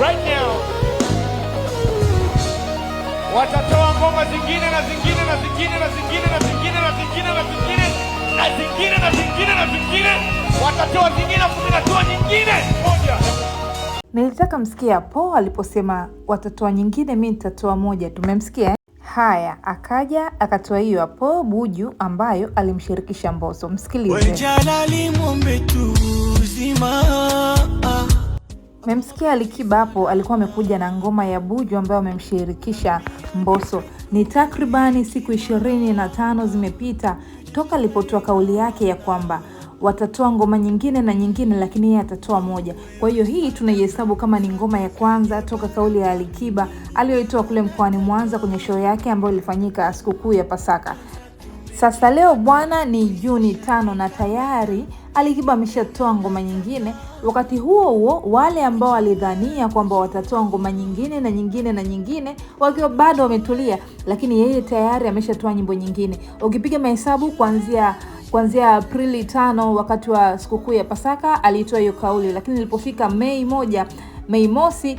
right now watatoa ngoma zingine na zingine na zingine na zingine na zingine na zingine na zingine na zingine na zingine na zingine, watatoa zingine kutatoa nyingine moja. Nilitaka msikia Po aliposema watatoa nyingine, mimi nitatoa moja. Tumemsikia. Haya, akaja akatoa hiyo hapo Buju ambayo alimshirikisha Mbosso. Msikilize. Memsikia Alikiba hapo alikuwa amekuja na ngoma ya Buju ambayo amemshirikisha Mbosso. Ni takribani siku 25 zimepita toka alipotoa kauli yake ya kwamba watatoa ngoma nyingine na nyingine, lakini yeye atatoa moja. Kwa hiyo hii tunaihesabu kama ni ngoma ya kwanza toka kauli ya Alikiba aliyoitoa kule mkoani Mwanza kwenye show yake ambayo ilifanyika sikukuu ya Pasaka. Sasa leo bwana ni Juni 5 na tayari Alikiba ameshatoa ngoma nyingine. Wakati huo huo wale ambao walidhania kwamba watatoa ngoma nyingine na nyingine na nyingine wakiwa bado wametulia, lakini yeye tayari ameshatoa nyimbo nyingine. Ukipiga mahesabu kuanzia Aprili 5 wakati wa sikukuu ya Pasaka alitoa hiyo kauli, lakini ilipofika Mei mosi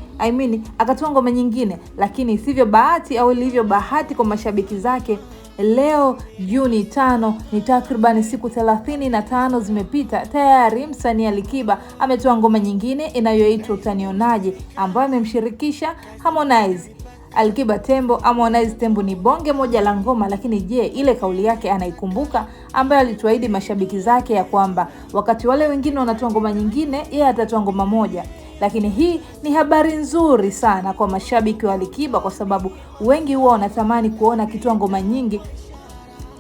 akatoa ngoma nyingine. Lakini sivyo bahati au ilivyo bahati kwa mashabiki zake, leo Juni 5 ni takriban siku 35 zimepita, tayari msanii Alikiba ametoa ngoma nyingine inayoitwa Utanionaje ambayo amemshirikisha Harmonize. Alikiba Tembo, Harmonize Tembo ni bonge moja la ngoma, lakini je, ile kauli yake anaikumbuka ambayo alituahidi mashabiki zake ya kwamba wakati wale wengine wanatoa ngoma nyingine yeye atatoa ngoma moja? Lakini hii ni habari nzuri sana kwa mashabiki wa Alikiba, kwa sababu wengi huwa wanatamani kuona akitoa ngoma nyingi,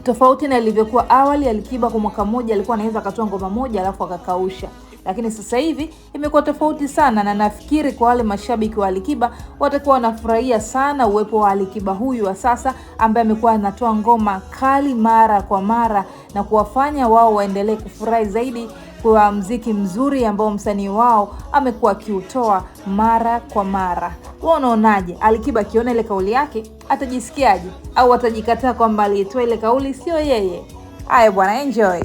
tofauti na ilivyokuwa awali. Alikiba kwa mwaka mmoja alikuwa anaweza akatoa ngoma moja alafu akakausha, lakini sasa hivi imekuwa tofauti sana, na nafikiri kwa wale mashabiki wa Alikiba watakuwa wanafurahia sana uwepo wa Alikiba huyu wa sasa ambaye amekuwa anatoa ngoma kali mara kwa mara na kuwafanya wao waendelee kufurahi zaidi kwa mziki mzuri ambao msanii wao amekuwa akiutoa mara kwa mara. Wewe unaonaje? Alikiba akiona ile kauli yake atajisikiaje, au atajikataa kwamba alitoa ile kauli sio yeye? Haya bwana, enjoy.